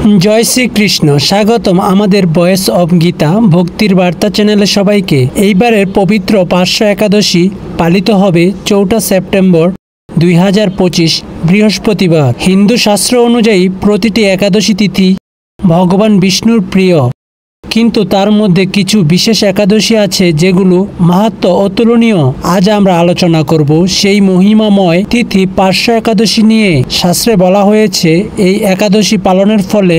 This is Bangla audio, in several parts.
জয় শ্রীকৃষ্ণ। স্বাগতম আমাদের ভয়েস অব গীতা ভক্তির বার্তা চ্যানেলে সবাইকে। এইবারের পবিত্র পার্শ্ব একাদশী পালিত হবে 4 সেপ্টেম্বর 2025 বৃহস্পতিবার। হিন্দু শাস্ত্র অনুযায়ী প্রতিটি একাদশী তিথি ভগবান বিষ্ণুর প্রিয়, কিন্তু তার মধ্যে কিছু বিশেষ একাদশী আছে যেগুলো মাহাত্ম্য অতুলনীয়। আজ আমরা আলোচনা করব সেই মহিমাময় তিথি পার্শ্ব একাদশী নিয়ে। শাস্ত্রে বলা হয়েছে এই একাদশী পালনের ফলে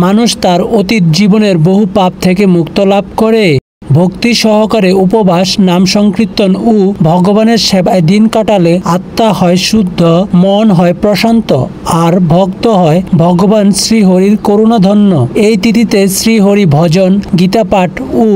মানুষ তার অতীত জীবনের বহু পাপ থেকে মুক্ত লাভ করে। ভক্তি সহকারে উপবাস, নাম সংকীর্তন ও ভগবানের সেবায় দিন কাটালে আত্মা হয় শুদ্ধ, মন হয় প্রশান্ত, আর ভক্ত হয় ভগবান শ্রীহরির করুণাধন্য। এই তিথিতে শ্রীহরি ভজন, গীতা পাঠ ও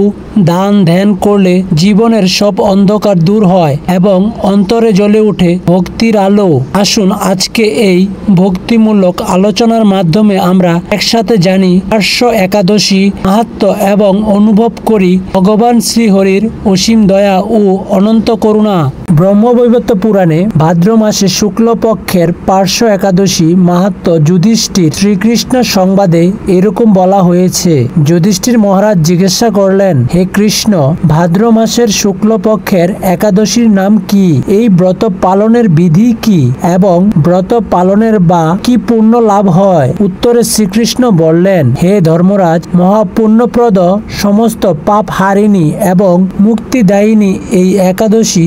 দান ধ্যান করলে জীবনের সব অন্ধকার দূর হয় এবং অন্তরে জ্বলে ওঠে ভক্তির আলো। আসুন আজকে এই ভক্তিমূলক আলোচনার মাধ্যমে আমরা একসাথে জানি পার্শ্ব একাদশী মাহাত্ম্য এবং অনুভব করি ভগবান শ্রীহরির অসীম দয়া ও অনন্ত করুণা। ব্রহ্মবৈবর্ত পুরাণে ভাদ্র মাসে শুক্লপক্ষের পার্শ্ব একাদশী মাহাত্ম্য যুধিষ্ঠির শ্রীকৃষ্ণ সংবাদে এরকম বলা হয়েছে। যুধিষ্ঠির মহারাজ জিজ্ঞাসা করলেন, হে কৃষ্ণ, ভাদ্র মাসের শুক্লপক্ষের একাদশীর নাম কি? এই ব্রত পালনের বিধি কি এবং ব্রত পালনের বা কি পুণ্য লাভ হয়? উত্তরে শ্রীকৃষ্ণ বললেন, হে ধর্মরাজ, মহাপুণ্যপ্রদ, সমস্ত পাপ হারিণী এবং মুক্তিদায়িনী এই একাদশী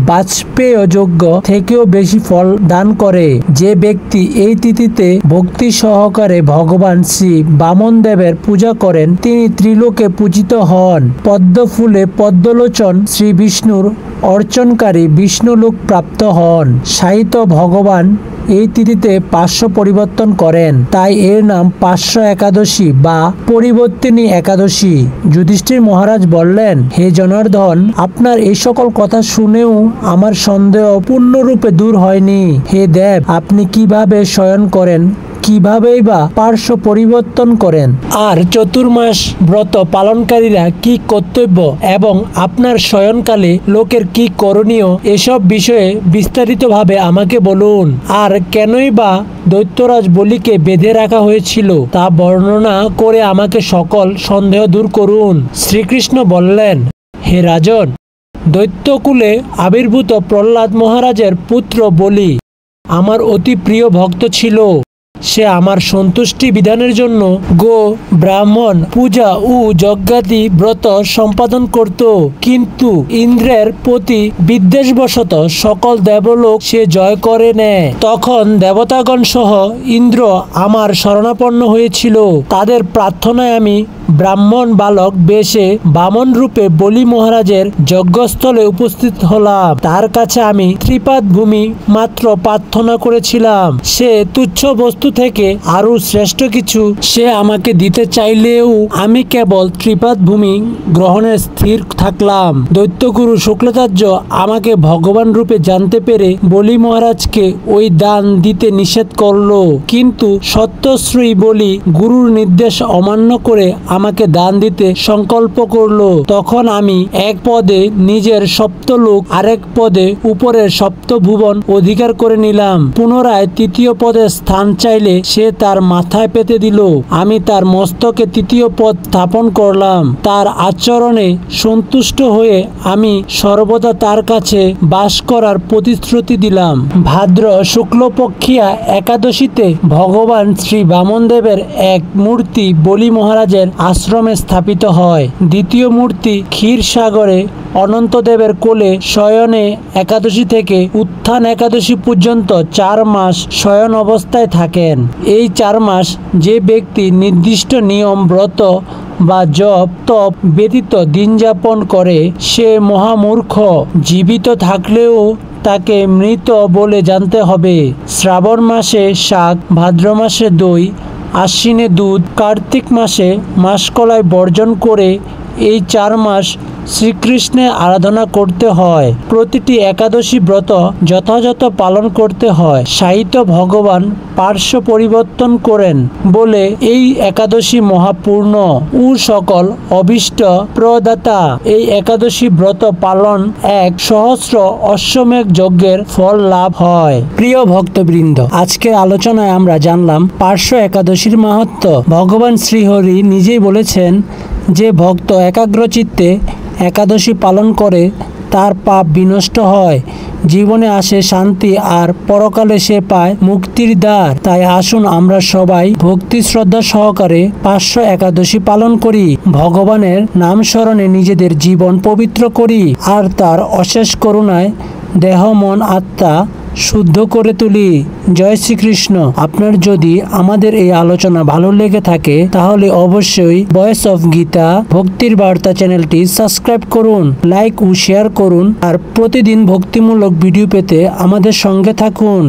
বাজপেয় যজ্ঞ থেকেও বেশি ফল দান করে। যে ব্যক্তি এই তিথিতে ভক্তি সহকারে ভগবান শ্রী বামন দেবের পূজা করেন তিনি ত্রিলোকে পূজিত হন। পদ্ম ফুলে পদ্মলোচন শ্রী বিষ্ণুর অর্চনকারী বিষ্ণুলোক প্রাপ্ত হন। সাহিত্য ভগবান এই তিথিতে পার্শ্ব পরিবর্তন করেন, তাই এর নাম পার্শ্ব একাদশী বা পরিবর্তিনী একাদশী। যুধিষ্ঠির মহারাজ বললেন, হে জনার্দন, আপনার এই সকল কথা শুনেও আমার সন্দেহ পূর্ণরূপে দূর হয়নি। হে দেব, আপনি কিভাবে শয়ন করেন, কিভাবেই বা পার্শ্ব পরিবর্তন করেন, আর চতুর্মাস ব্রত পালনকারীরা কি কর্তব্য এবং আপনার শয়নকালে লোকের কি করণীয়, এসব বিষয়ে বিস্তারিতভাবে আমাকে বলুন। আর কেনই বা দৈত্যরাজ বলিকে বেঁধে রাখা হয়েছিল তা বর্ণনা করে আমাকে সকল সন্দেহ দূর করুন। শ্রীকৃষ্ণ বললেন, হে রাজন, দৈত্যকুলে আবির্ভূত প্রহ্লাদ মহারাজের পুত্র বলি আমার অতি প্রিয় ভক্ত ছিল। সে আমার সন্তুষ্টি বিধানের জন্য গো, ব্রাহ্মণ, পূজা ও যজ্ঞাদি ব্রত সম্পাদন করত, কিন্তু ইন্দ্রের প্রতি বিদ্বেষবশত সকল দেবলোক সে জয় করে নেয়। তখন দেবতাগণ সহ ইন্দ্র আমার শরণাপন্ন হয়েছিল। তাদের প্রার্থনায় আমি ব্রাহ্মণ বালক বেশে বামন রূপে বলি মহারাজের যজ্ঞস্থলে উপস্থিত হলাম। তার কাছে আমি ত্রিপাদ ভূমি মাত্র প্রার্থনা করেছিলাম। সে তুচ্ছ বস্তু থেকে আরো শ্রেষ্ঠ কিছু সে আমাকে দিতে চাইলেও আমি কেবল ত্রিপাদ ভূমি গ্রহণে স্থির থাকলাম। দৈত্যগুরু শুক্লাচার্য আমাকে ভগবান রূপে জানতে পেরে বলি মহারাজকে ওই দান দিতে নিষেধ করলো, কিন্তু সত্যশ্রী বলি গুরুর নির্দেশ অমান্য করে আমাকে দান দিতে সংকল্প করলো। তখন আমি এক পদে নিজের সপ্তলোক, আরেক পদে উপরের সপ্তভুবন অধিকার করে নিলাম। পুনরায় তৃতীয় পদে স্থান চাইলে সে তার মাথায় পেতে দিল। আমি তার মস্তকে তৃতীয় পদ স্থাপন করলাম। তার আচরণে সন্তুষ্ট হয়ে আমি সর্বদা তার কাছে বাস করার প্রতিশ্রুতি দিলাম। ভাদ্র শুক্লপক্ষিয়া একাদশীতে ভগবান শ্রী বামন দেবের এক মূর্তি বলি মহারাজের আশ্রমে স্থাপিত হয়। দ্বিতীয় মূর্তি ক্ষীরসাগরে অনন্তদেবের কোলে শয়নে একাদশী থেকে উত্থান একাদশী পর্যন্ত 4 মাস শয়ন অবস্থায় থাকেন। এই 4 মাস যে ব্যক্তি নির্দিষ্ট নিয়ম, ব্রত বা জপ তপ ব্যতীত দিন যাপন করে সে মহামূর্খ। জীবিত থাকলেও তাকে মৃত বলে জানতে হবে। শ্রাবণ মাসে শাক, ভাদ্র মাসে দই, আশ্বিনে দুধ, কার্তিক মাসে মাসকলাই বর্জন করে এই 4 মাস শ্রীকৃষ্ণের আরাধনা করতে হয়। প্রতিটি একাদশী ব্রত যথাযথ পালন করতে হয়। সাহিত্য ভগবান পার্শ্ব পরিবর্তন করেন বলে এই একাদশী মহাপূর্ণ ও সকল অভীষ্ট প্রদাতা। এই একাদশী ব্রত পালন 1,000 অশ্বমেধ যজ্ঞের ফল লাভ হয়। প্রিয় ভক্তবৃন্দ, আজকের আলোচনায় আমরা জানলাম পার্শ্ব একাদশীর মাহাত্ম্য। ভগবান শ্রীহরি নিজেই বলেছেন যে ভক্ত একাগ্রচিত্তে একাদশী পালন করে তার পাপ বিনষ্ট হয়, জীবনে আসে শান্তি আর পরকালে সে পায় মুক্তির দ্বার। তাই আসুন আমরা সবাই ভক্তি শ্রদ্ধা সহকারে পার্শ্ব একাদশী পালন করি, ভগবানের নাম স্মরণে নিজেদের জীবন পবিত্র করি আর তার অশেষ করুণায় দেহ মন আত্মা শুদ্ধ করে তুলি। জয় শ্রীকৃষ্ণ। আপনার যদি আমাদের এই আলোচনা ভালো লেগে থাকে তাহলে অবশ্যই ভয়েস অফ গীতা ভক্তির বার্তা চ্যানেলটি সাবস্ক্রাইব করুন, লাইক ও শেয়ার করুন আর প্রতিদিন ভক্তিমূলক ভিডিও পেতে আমাদের সঙ্গে থাকুন।